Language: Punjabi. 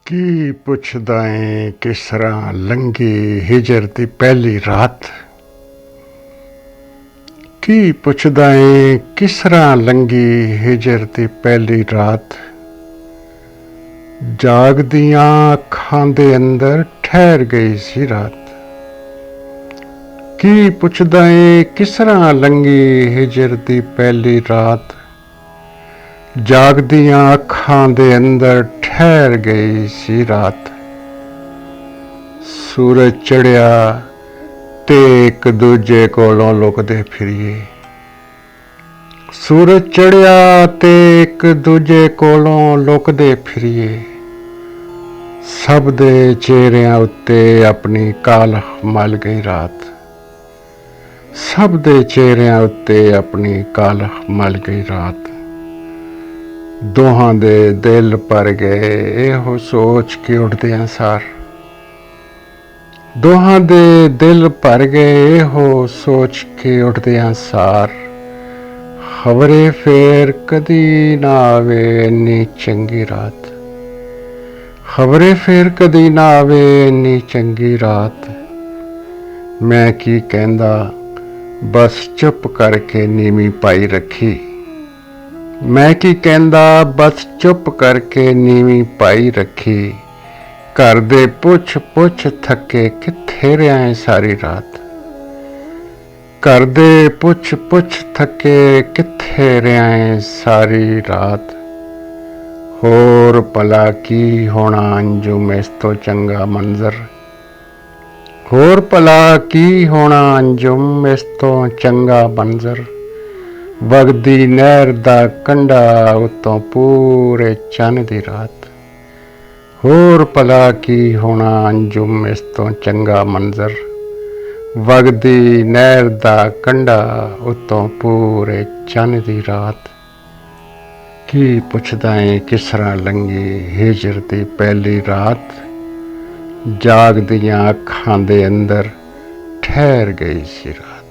ਕੀ ਪੁੱਛਦਾ ਏ ਕਿਸ ਤਰ੍ਹਾਂ ਲੰਘੀ ਹਿਜਰ ਦੀ ਪਹਿਲੀ ਰਾਤ। ਕੀ ਪੁੱਛਦਾ ਏ ਕਿਸ ਤਰ੍ਹਾਂ ਲੰਘੀ ਹਿਜਰ ਦੀ ਪਹਿਲੀ ਰਾਤ। ਜਾਗਦੀਆਂ ਅੱਖਾਂ ਦੇ ਅੰਦਰ ਠਹਿਰ ਗਈ ਸੀ ਰਾਤ। ਕੀ ਪੁੱਛਦਾ ਏ ਕਿਸ ਤਰ੍ਹਾਂ ਲੰਘੀ ਹਿਜਰ ਦੀ ਪਹਿਲੀ ਰਾਤ। ਜਾਗਦੀਆਂ ਅੱਖਾਂ ਦੇ ਅੰਦਰ ਠਹਿਰ ਗਈ ਸੀ ਰਾਤ। ਸੂਰਜ ਚੜ੍ਹਿਆ ਤੇ ਇੱਕ ਦੂਜੇ ਕੋਲੋਂ ਲੁਕਦੇ ਫਿਰੀਏ। ਸੂਰਜ ਚੜ੍ਹਿਆ ਤੇ ਇੱਕ ਦੂਜੇ ਕੋਲੋਂ ਲੁਕਦੇ ਫਿਰੀਏ। ਸਭ ਦੇ ਚਿਹਰਿਆਂ ਉੱਤੇ ਆਪਣੀ ਕਾਲਖ ਮਲ ਗਈ ਰਾਤ। ਸਭ ਦੇ ਚਿਹਰਿਆਂ ਉੱਤੇ ਆਪਣੀ ਕਾਲਖ ਮਲ ਗਈ ਰਾਤ। ਦੋਹਾਂ ਦੇ ਦਿਲ ਭਰ ਗਏ ਇਹੋ ਸੋਚ ਕੇ ਉੱਠਦਿਆਂ ਸਾਰ। ਦੋਹਾਂ ਦੇ ਦਿਲ ਭਰ ਗਏ ਇਹੋ ਸੋਚ ਕੇ ਉੱਠਦਿਆਂ ਸਾਰ। ਖਬਰੇ ਫੇਰ ਕਦੀ ਨਾ ਆਵੇ ਇੰਨੀ ਚੰਗੀ ਰਾਤ। ਖਬਰੇ ਫੇਰ ਕਦੀ ਨਾ ਆਵੇ ਇੰਨੀ ਚੰਗੀ ਰਾਤ। ਮੈਂ ਕੀ ਕਹਿੰਦਾ ਬਸ ਚੁੱਪ ਕਰਕੇ ਨੀਵੀਂ ਪਾਈ ਰੱਖੀ। ਮੈਂ ਕੀ ਕਹਿੰਦਾ ਬਸ ਚੁੱਪ ਕਰਕੇ ਨੀਵੀਂ ਪਾਈ ਰੱਖੀ। ਘਰ ਦੇ ਪੁੱਛ ਪੁੱਛ ਥੱਕੇ ਕਿੱਥੇ ਰਿਹਾ ਏ ਸਾਰੀ ਰਾਤ। ਘਰ ਦੇ ਪੁੱਛ ਪੁੱਛ ਥੱਕੇ ਕਿੱਥੇ ਰਿਹਾ ਏ ਸਾਰੀ ਰਾਤ। ਹੋਰ ਭਲਾ ਕੀ ਹੋਣਾ ਅੰਜੁਮ ਇਸ ਤੋਂ ਚੰਗਾ ਮੰਜ਼ਰ। ਹੋਰ ਭਲਾ ਕੀ ਹੋਣਾ ਅੰਜੁਮ ਇਸ ਤੋਂ ਚੰਗਾ ਮੰਜ਼ਰ। ਵਗਦੀ ਨਹਿਰ ਦਾ ਕੰਢਾ ਉੱਤੋਂ ਪੂਰੇ ਚੰਨ ਦੀ ਰਾਤ। ਹੋਰ ਭਲਾ ਕੀ ਹੋਣਾ ਅੰਜੁਮ ਇਸ ਤੋਂ ਚੰਗਾ ਮੰਜ਼ਰ। ਵਗਦੀ ਨਹਿਰ ਦਾ ਕੰਢਾ ਉੱਤੋਂ ਪੂਰੇ ਚੰਨ ਦੀ ਰਾਤ। ਕੀ ਪੁੱਛਦਾ ਏ ਕਿਸ ਤਰ੍ਹਾਂ ਲੰਘੀ ਹਿਜਰ ਦੀ ਪਹਿਲੀ ਰਾਤ। ਜਾਗਦੀਆਂ ਅੱਖਾਂ ਦੇ ਅੰਦਰ ਠਹਿਰ ਗਈ ਸੀ ਰਾਤ।